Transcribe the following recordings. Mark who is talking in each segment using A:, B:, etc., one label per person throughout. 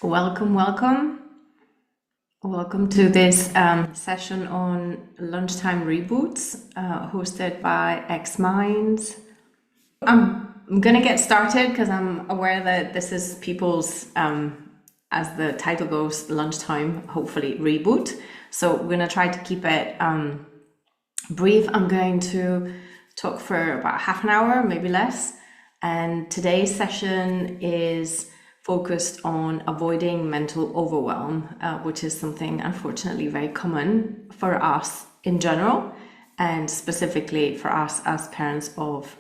A: Welcome, welcome. Welcome to this session on Lunchtime Reboots, hosted by xMinds. I'm going to get started because I'm aware that this is people's, as the title goes, lunchtime, hopefully, reboot. So we're going to try to keep it brief. I'm going to talk for about half an hour, maybe less. And today's session is focused on avoiding mental overwhelm, which is something unfortunately very common for us in general, and specifically for us as parents of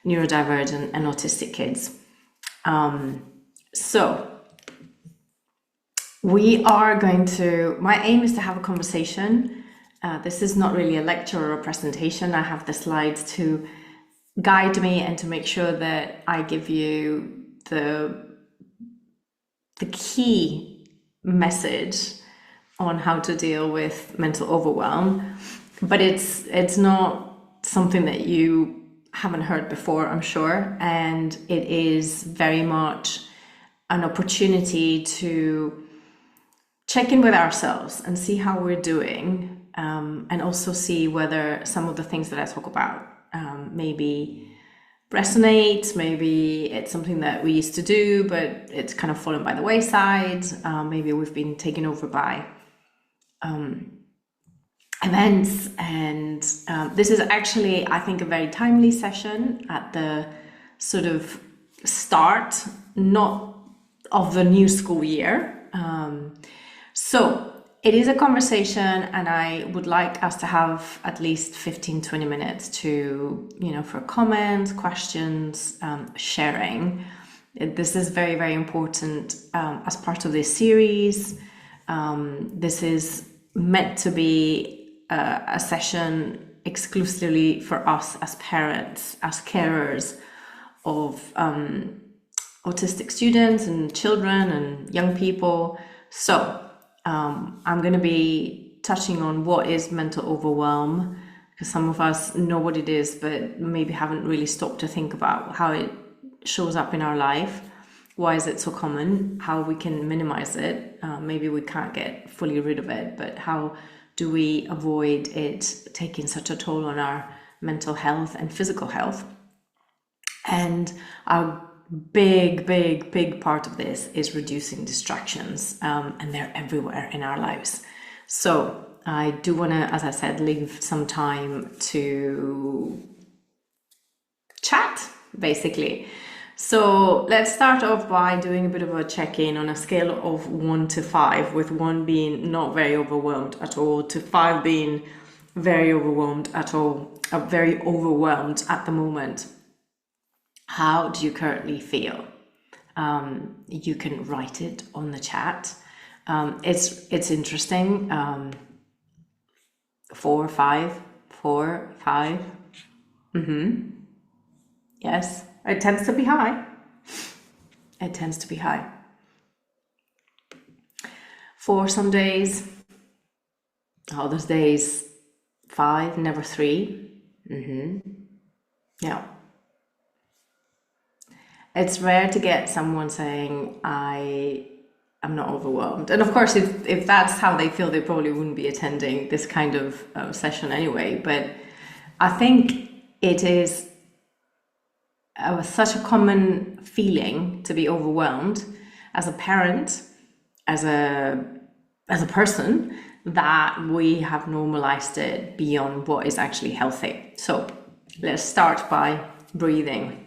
A: neurodivergent and autistic kids. So we are going to, my aim is to have a conversation. This is not really a lecture or a presentation. I have the slides to guide me and to make sure that I give you the key message on how to deal with mental overwhelm, but it's not something that you haven't heard before, I'm sure, and it is very much an opportunity to check in with ourselves and see how we're doing, and also see whether some of the things that I talk about maybe resonate. Maybe it's something that we used to do, but it's kind of fallen by the wayside. Maybe we've been taken over by events. And this is actually, I think, a very timely session at the sort of start, not of the new school year. So it is a conversation, and I would like us to have at least 15-20 minutes to, for comments, questions, sharing. This is very, very important as part of this series. This is meant to be a session exclusively for us as parents, as carers of autistic students and children and young people. So I'm going to be touching on what is mental overwhelm, because some of us know what it is, but maybe haven't really stopped to think about how it shows up in our life. Why is it so common? How we can minimize it? Maybe we can't get fully rid of it, but how do we avoid it taking such a toll on our mental health and physical health? And our big part of this is reducing distractions, and they're everywhere in our lives. So I do want to, as I said, leave some time to chat, basically. So let's start off by doing a bit of a check-in on a scale of 1 to 5, with 1 being not very overwhelmed at all, to 5 being very overwhelmed at all, very overwhelmed at the moment. How do you currently feel? You can write it on the chat. It's interesting. 4, 5, 4, 5. Yes, it tends to be high. It tends to be high. 4 some days. Others days 5, never 3. Yeah. It's rare to get someone saying, I'm not overwhelmed. And of course, if that's how they feel, they probably wouldn't be attending this kind of session anyway. But I think it is such a common feeling to be overwhelmed as a parent, as a person, that we have normalized it beyond what is actually healthy. So let's start by breathing.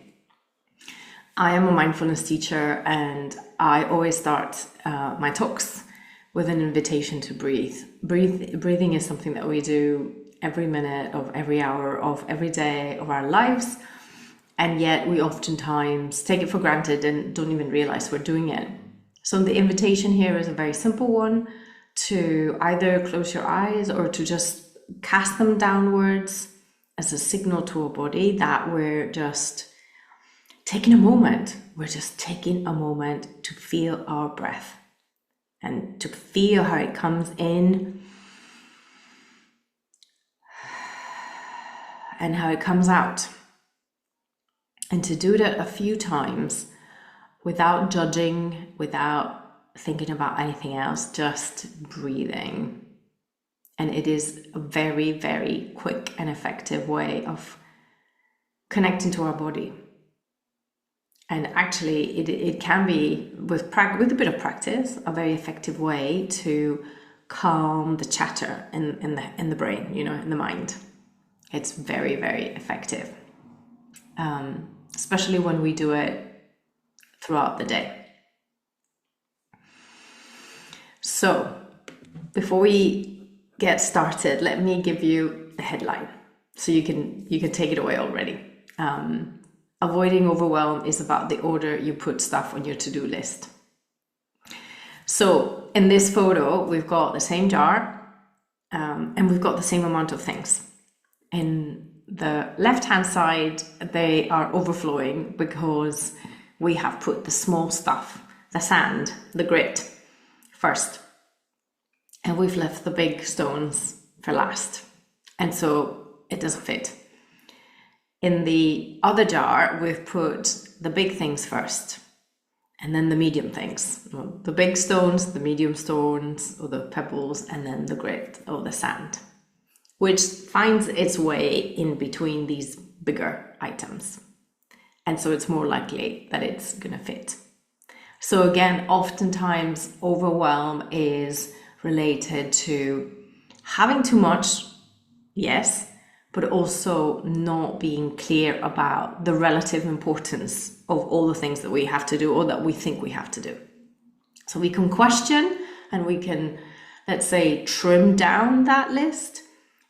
A: I am a mindfulness teacher, and I always start my talks with an invitation to breathe. Breathing is something that we do every minute of every hour of every day of our lives, and yet we oftentimes take it for granted and don't even realize we're doing it. So the invitation here is a very simple one, to either close your eyes or to just cast them downwards as a signal to our body that we're just taking a moment. We're just taking a moment to feel our breath and to feel how it comes in and how it comes out. And to do that a few times without judging, without thinking about anything else, just breathing. And it is a very, very quick and effective way of connecting to our body. And actually, it can be, with a bit of practice, a very effective way to calm the chatter in the brain, in the mind. It's very, very effective, especially when we do it throughout the day. So, before we get started, let me give you the headline, so you can take it away already. Avoiding overwhelm is about the order you put stuff on your to-do list. So in this photo, we've got the same jar, and we've got the same amount of things. In the left-hand side, they are overflowing because we have put the small stuff, the sand, the grit, first. And we've left the big stones for last. And so it doesn't fit. In the other jar, we've put the big things first, and then the medium things. The big stones, the medium stones, or the pebbles, and then the grit or the sand, which finds its way in between these bigger items. And so it's more likely that it's going to fit. So again, oftentimes overwhelm is related to having too much, yes, but also not being clear about the relative importance of all the things that we have to do or that we think we have to do. So we can question and we can, let's say, trim down that list,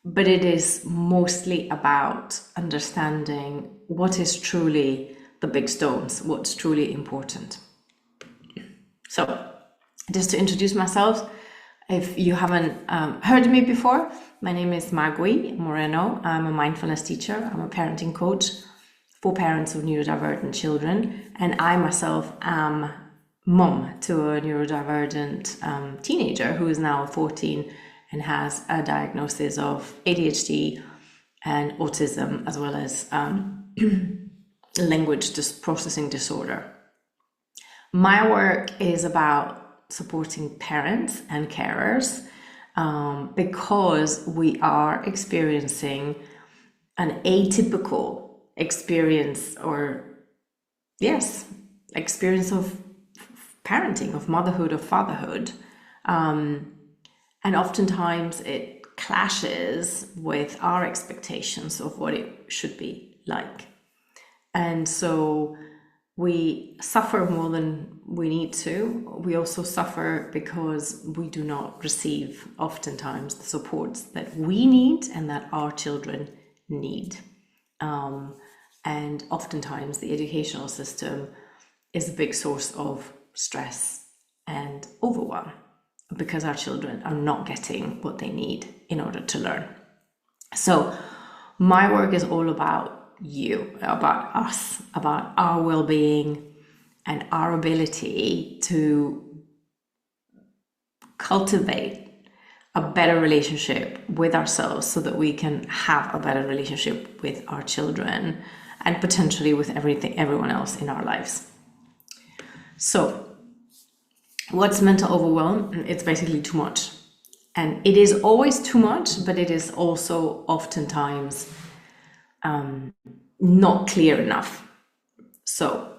A: but it is mostly about understanding what is truly the big stones, what's truly important. So just to introduce myself, if you haven't heard me before, my name is Magüi Moreno. I'm a mindfulness teacher. I'm a parenting coach for parents of neurodivergent children. And I myself am mom to a neurodivergent teenager who is now 14 and has a diagnosis of ADHD and autism, as well as language processing disorder. My work is about supporting parents and carers because we are experiencing an atypical experience experience of parenting, of motherhood, of fatherhood. And oftentimes it clashes with our expectations of what it should be like. And so we suffer more than we need to. We also suffer because we do not receive oftentimes the supports that we need and that our children need. And oftentimes the educational system is a big source of stress and overwhelm because our children are not getting what they need in order to learn. So my work is all about you, about us, about our well-being and our ability to cultivate a better relationship with ourselves so that we can have a better relationship with our children and potentially with everyone else in our lives. So what's mental overwhelm? It's basically too much. And it is always too much, but it is also oftentimes not clear enough. So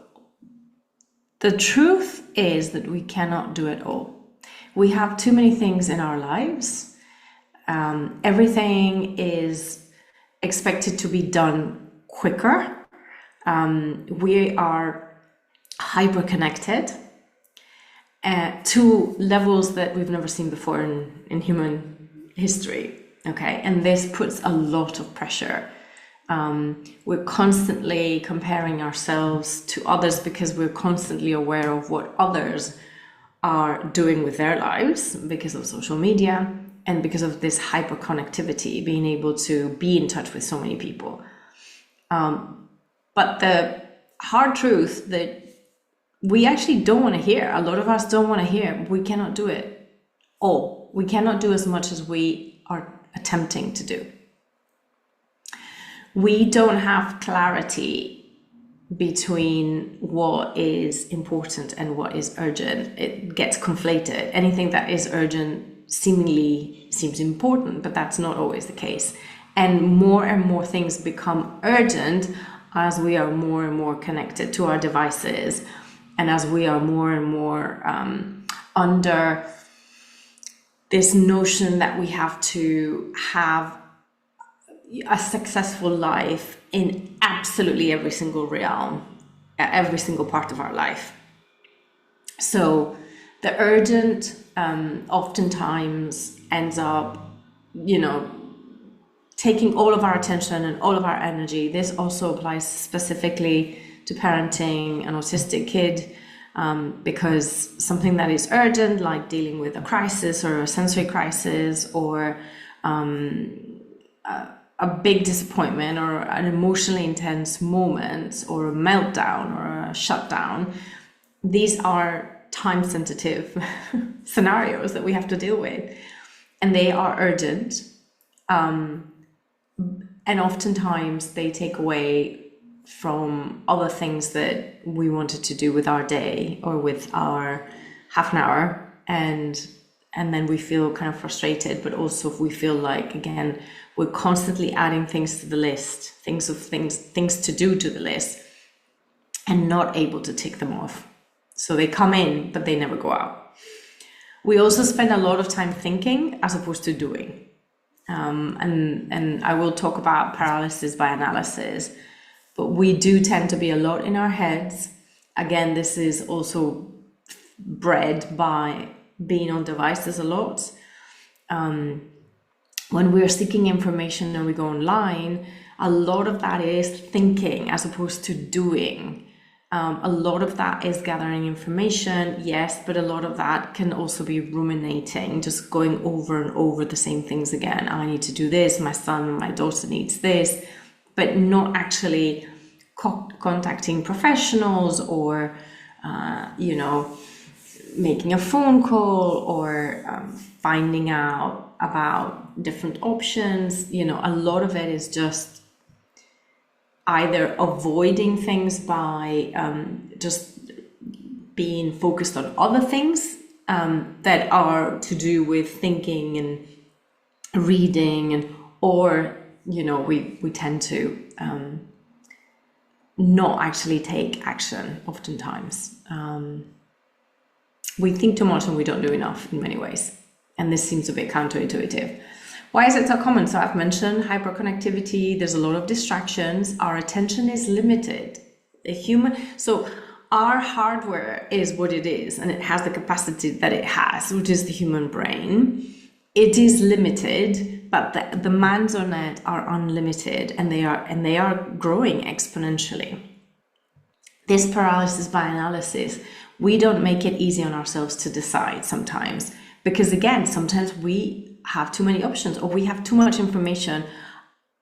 A: the truth is that we cannot do it all. We have too many things in our lives. Everything is expected to be done quicker. We are hyper connected to levels that we've never seen before in human history. Okay, and this puts a lot of pressure. We're constantly comparing ourselves to others because we're constantly aware of what others are doing with their lives because of social media and because of this hyper connectivity, being able to be in touch with so many people. But the hard truth that we actually don't want to hear, a lot of us don't want to hear, we cannot do it all. We cannot do as much as we are attempting to do. We don't have clarity between what is important and what is urgent. It gets conflated. Anything that is urgent seemingly seems important, but that's not always the case. And more things become urgent as we are more and more connected to our devices, and as we are more and more under this notion that we have to have a successful life in absolutely every single realm, every single part of our life. So the urgent oftentimes ends up, taking all of our attention and all of our energy. This also applies specifically to parenting an autistic kid, because something that is urgent, like dealing with a crisis or a sensory crisis, or a big disappointment or an emotionally intense moment or a meltdown or a shutdown, these are time sensitive scenarios that we have to deal with, and they are urgent, and oftentimes they take away from other things that we wanted to do with our day or with our half an hour, and then we feel kind of frustrated, but also we feel like, again, we're constantly adding things to the list, things to do to the list, and not able to tick them off. So they come in, but they never go out. We also spend a lot of time thinking as opposed to doing. And I will talk about paralysis by analysis, but we do tend to be a lot in our heads. Again, this is also bred by being on devices a lot. When we're seeking information and we go online, a lot of that is thinking as opposed to doing. A lot of that is gathering information, yes, but a lot of that can also be ruminating, just going over and over the same things again. I need to do this, my son, my daughter needs this, but not actually contacting professionals or, making a phone call or finding out about different options. A lot of it is just either avoiding things by just being focused on other things that are to do with thinking and reading, or we tend to not actually take action oftentimes. We think too much and we don't do enough in many ways, and this seems a bit counterintuitive. Why is it so common? So I've mentioned hyperconnectivity. There's a lot of distractions. Our attention is limited. So our hardware is what it is, and it has the capacity that it has, which is the human brain. It is limited, but the demands on it are unlimited, and they are growing exponentially. This paralysis by analysis, we don't make it easy on ourselves to decide sometimes, because again, sometimes we have too many options, or we have too much information,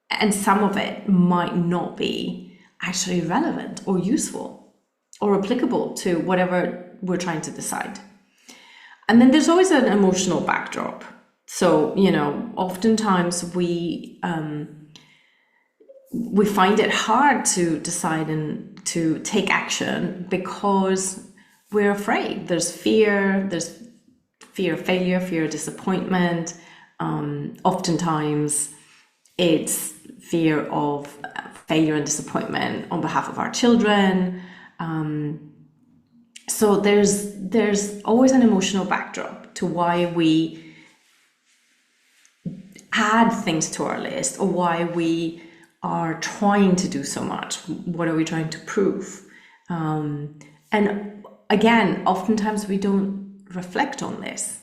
A: and some of it might not be actually relevant or useful or applicable to whatever we're trying to decide. And then there's always an emotional backdrop. So, oftentimes we find it hard to decide and to take action because we're afraid. There's fear of failure, fear of disappointment. Oftentimes it's fear of failure and disappointment on behalf of our children. So there's always an emotional backdrop to why we add things to our list, or why we are trying to do so much. What are we trying to prove? And again, oftentimes we don't reflect on this.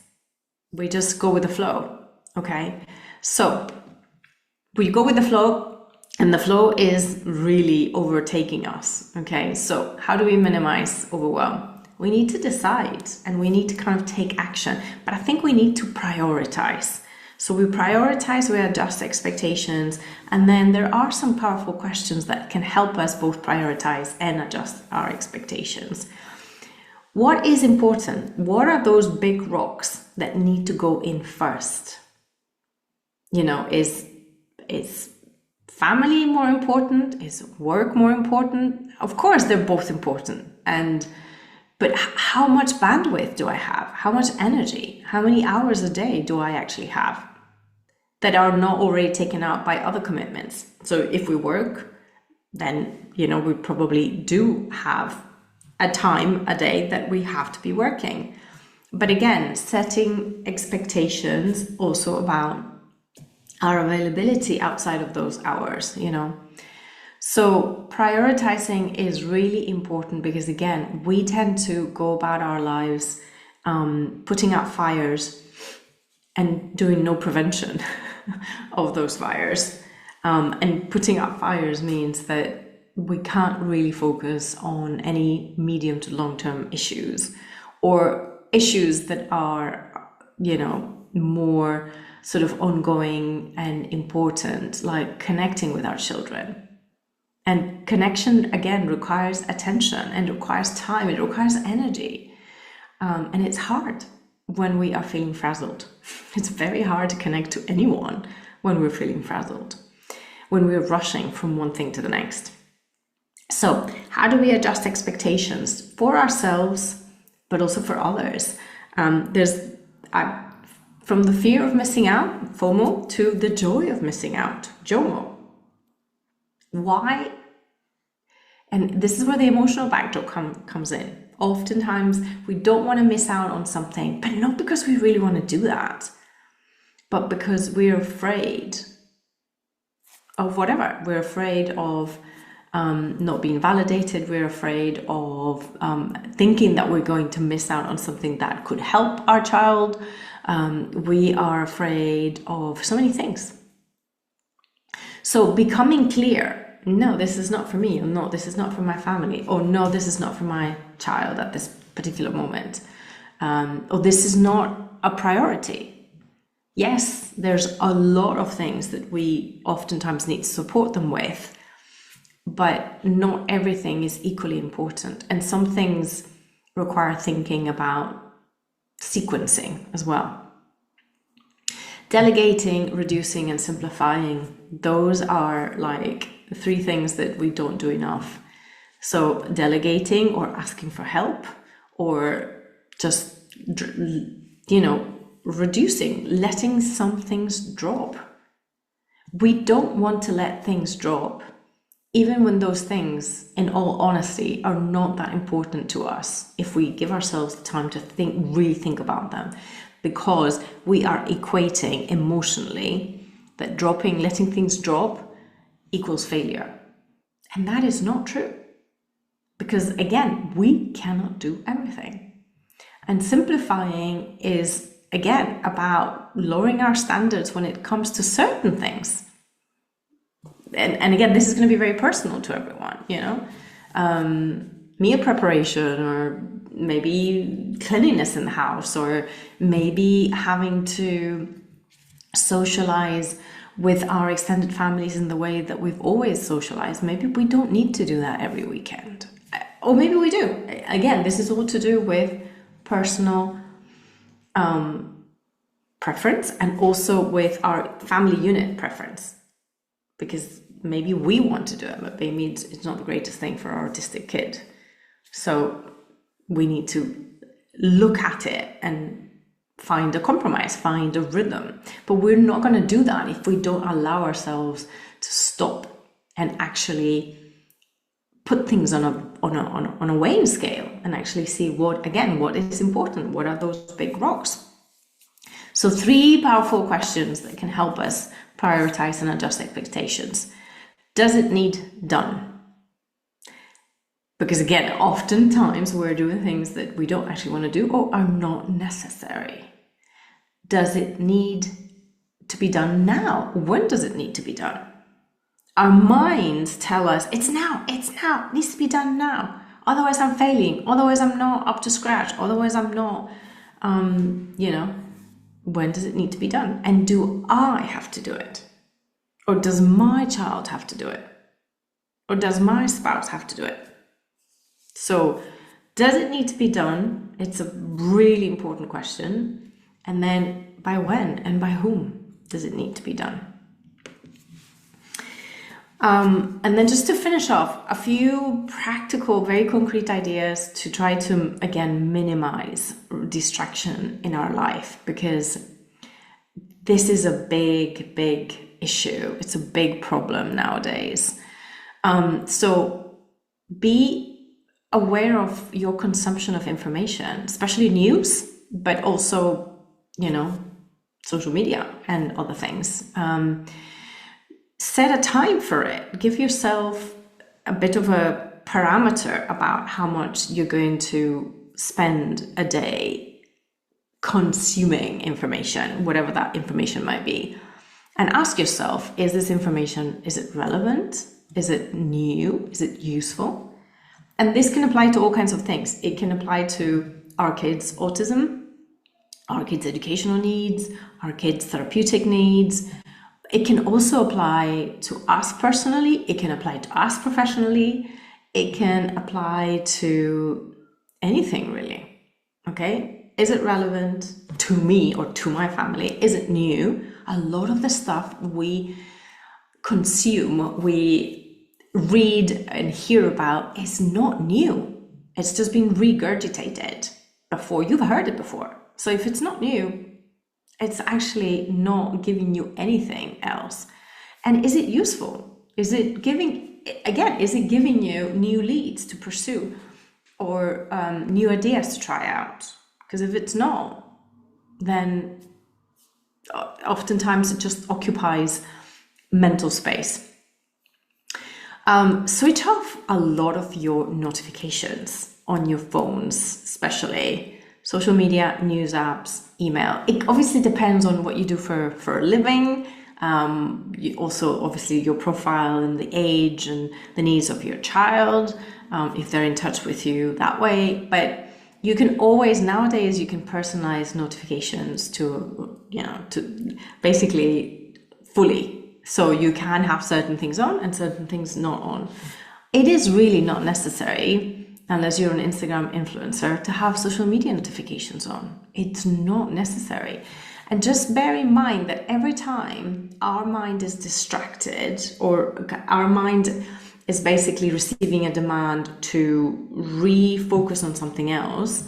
A: We just go with the flow. Okay, so we go with the flow, and the flow is really overtaking us. Okay, so how do we minimize overwhelm? We need to decide, and we need to kind of take action, but I think we need to prioritize. So we prioritize, we adjust expectations, and then there are some powerful questions that can help us both prioritize and adjust our expectations. What is important? What are those big rocks that need to go in first? Is family more important? Is work more important? Of course, they're both important. But how much bandwidth do I have? How much energy? How many hours a day do I actually have that are not already taken out by other commitments? So if we work, then, we probably do have a time a day that we have to be working. But again, setting expectations also about our availability outside of those hours, So prioritizing is really important because, again, we tend to go about our lives putting out fires and doing no prevention of those fires. And putting out fires means that we can't really focus on any medium to long-term issues or issues that are, more sort of ongoing and important, like connecting with our children. And connection, again, requires attention and requires time, it requires energy. And it's hard when we are feeling frazzled. It's very hard to connect to anyone when we're feeling frazzled, when we're rushing from one thing to the next. So how do we adjust expectations for ourselves, but also for others? From the fear of missing out, FOMO, to the joy of missing out, JOMO. Why? And this is where the emotional backdrop comes in. Oftentimes, we don't want to miss out on something, but not because we really want to do that, but because we're afraid of whatever. We're afraid of not being validated. We're afraid of thinking that we're going to miss out on something that could help our child. We are afraid of so many things. So becoming clear, no, this is not for me, or no, this is not for my family, or no, this is not for my child at this particular moment, or this is not a priority. Yes, there's a lot of things that we oftentimes need to support them with, but not everything is equally important. And some things require thinking about sequencing as well. Delegating, reducing, and simplifying, those are like the three things that we don't do enough. So delegating or asking for help, or just, reducing, letting some things drop. We don't want to let things drop, even when those things, in all honesty, are not that important to us, if we give ourselves the time to really think about them, because we are equating emotionally that letting things drop equals failure. And that is not true. Because again, we cannot do everything. And simplifying is, again, about lowering our standards when it comes to certain things. And again, this is going to be very personal to everyone, meal preparation, or maybe cleanliness in the house, or maybe having to socialize with our extended families in the way that we've always socialized. Maybe we don't need to do that every weekend. Or maybe we do. Again, this is all to do with personal preference, and also with our family unit preference. Because maybe we want to do it, but maybe it's not the greatest thing for our autistic kid. So we need to look at it and find a compromise, find a rhythm. But we're not going to do that if we don't allow ourselves to stop and actually put things on a weighing scale and actually see what is important. What are those big rocks? So 3 powerful questions that can help us prioritize and adjust expectations. Does it need done? Because again, oftentimes we're doing things that we don't actually want to do or are not necessary. Does it need to be done now? When does it need to be done? Our minds tell us it's now, it needs to be done now. Otherwise I'm failing. Otherwise I'm not up to scratch. Otherwise I'm not, when does it need to be done? And do I have to do it? Or does my child have to do it? Or does my spouse have to do it? So does it need to be done? It's a really important question. And then by when and by whom does it need to be done? And then just to finish off, a few practical, very concrete ideas to try to, again, minimize distraction in our life, because this is a big, big issue. It's a big problem nowadays. So be aware of your consumption of information, especially news, but also, social media and other things. Set a time for it. Give yourself a bit of a parameter about how much you're going to spend a day consuming information, whatever that information might be. And ask yourself, is this information, is it relevant? Is it new? Is it useful? And this can apply to all kinds of things. It can apply to our kids' autism, our kids' educational needs, our kids' therapeutic needs. It can also apply to us personally. It can apply to us professionally. It can apply to anything, really. Okay? Is it relevant to me or to my family? Is it new? A lot of the stuff we consume, we read and hear about is not new. It's just been regurgitated before. You've heard it before. So if it's not new, it's actually not giving you anything else. And is it useful? Is it giving you new leads to pursue or new ideas to try out? Because if it's not, then oftentimes it just occupies mental space. Switch off a lot of your notifications on your phones, especially social media, news apps, email. It obviously depends on what you do for a living. You also, obviously, your profile and the age and the needs of your child, if they're in touch with you that way. But you can always, nowadays, you can personalize notifications to basically fully. So you can have certain things on and certain things not on. It is really not necessary, unless you're an Instagram influencer, to have social media notifications on. It's not necessary. And just bear in mind that every time our mind is distracted, or our mind is basically receiving a demand to refocus on something else,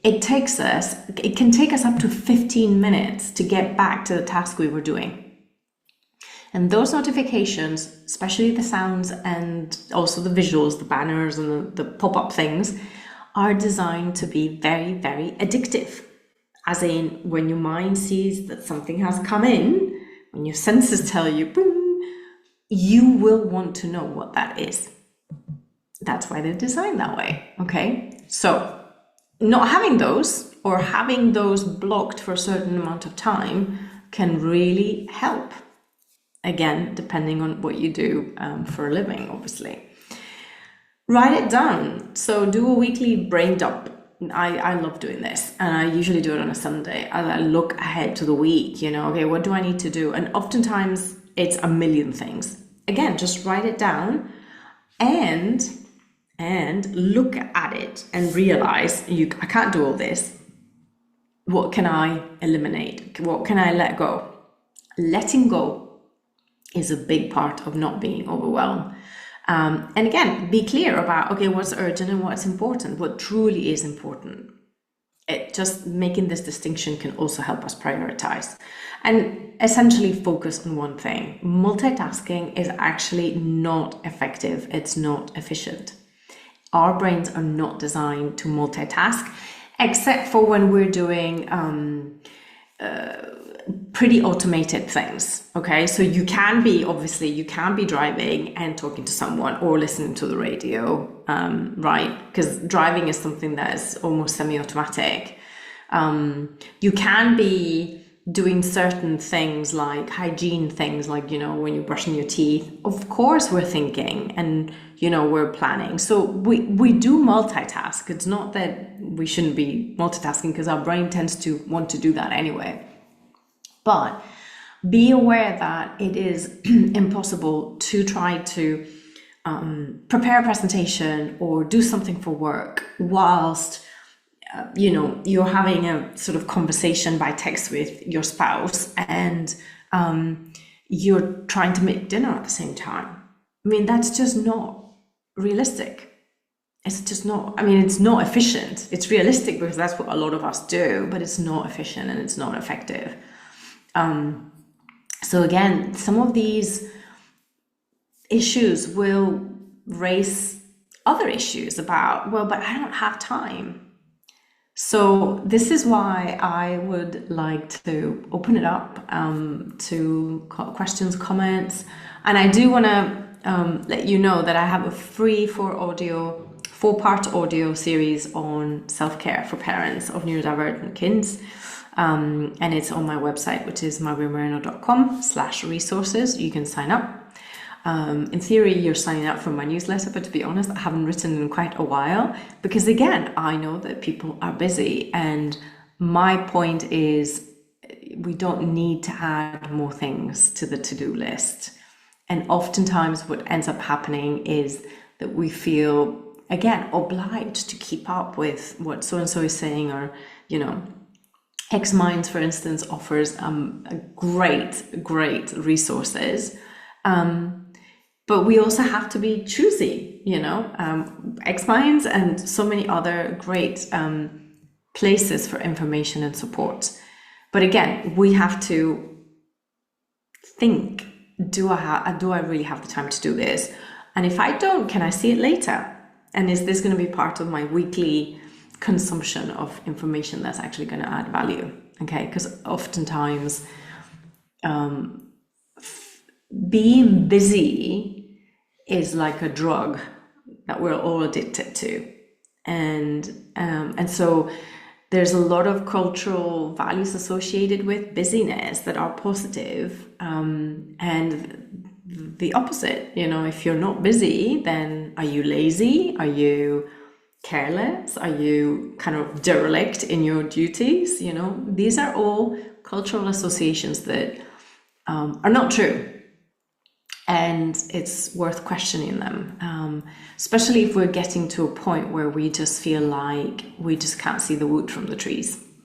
A: it can take us up to 15 minutes to get back to the task we were doing. And those notifications, especially the sounds and also the visuals, the banners and the pop-up things, are designed to be very, very addictive. As in, when your mind sees that something has come in, when your senses tell you, boom, you will want to know what that is. That's why they're designed that way, okay? So not having those, or having those blocked for a certain amount of time, can really help. Again, depending on what you do for a living, obviously. Write it down. So do a weekly brain dump. I love doing this, and I usually do it on a Sunday. I look ahead to the week, okay, what do I need to do? And oftentimes it's a million things. Again, just write it down and look at it and realize I can't do all this. What can I eliminate? What can I let go? Letting go is a big part of not being overwhelmed. And again, be clear about, okay, what's urgent and what's important, what truly is important. Just making this distinction can also help us prioritize and essentially focus on one thing. Multitasking is actually not effective. It's not efficient. Our brains are not designed to multitask, except for when we're doing pretty automated things. Okay, so you can be driving and talking to someone or listening to the radio, right? Because driving is something that is almost semi-automatic. You can be doing certain things like hygiene things, like, when you're brushing your teeth. Of course we're thinking and, we're planning. So we do multitask. It's not that we shouldn't be multitasking, because our brain tends to want to do that anyway. But be aware that it is impossible to try to prepare a presentation or do something for work whilst you're having a sort of conversation by text with your spouse and you're trying to make dinner at the same time. I mean, that's just not realistic. It's just not, I mean, it's not efficient. It's realistic because that's what a lot of us do, but it's not efficient and it's not effective. So again, some of these issues will raise other issues about, well, but I don't have time. So this is why I would like to open it up to questions, comments. And I do want to let you know that I have a free 4-part audio series on self-care for parents of neurodivergent kids. And it's on my website, which is maguimoreno.com/resources. You can sign up. In theory, you're signing up for my newsletter, but to be honest, I haven't written in quite a while because, again, I know that people are busy. And my point is we don't need to add more things to the to-do list. And oftentimes what ends up happening is that we feel, again, obliged to keep up with what so-and-so is saying, or, you know, xMinds, for instance, offers great resources. But we also have to be choosy, you know, xMinds and so many other great places for information and support. But again, we have to think, do I really have the time to do this? And if I don't, can I see it later? And is this going to be part of my weekly consumption of information that's actually going to add value? Okay, because oftentimes being busy is like a drug that we're all addicted to, and so there's a lot of cultural values associated with busyness that are positive, and the opposite. You know, if you're not busy, then are you lazy? Are you careless? Are you kind of derelict in your duties? You know, these are all cultural associations that are not true. And it's worth questioning them, especially if we're getting to a point where we just feel like we just can't see the wood from the trees.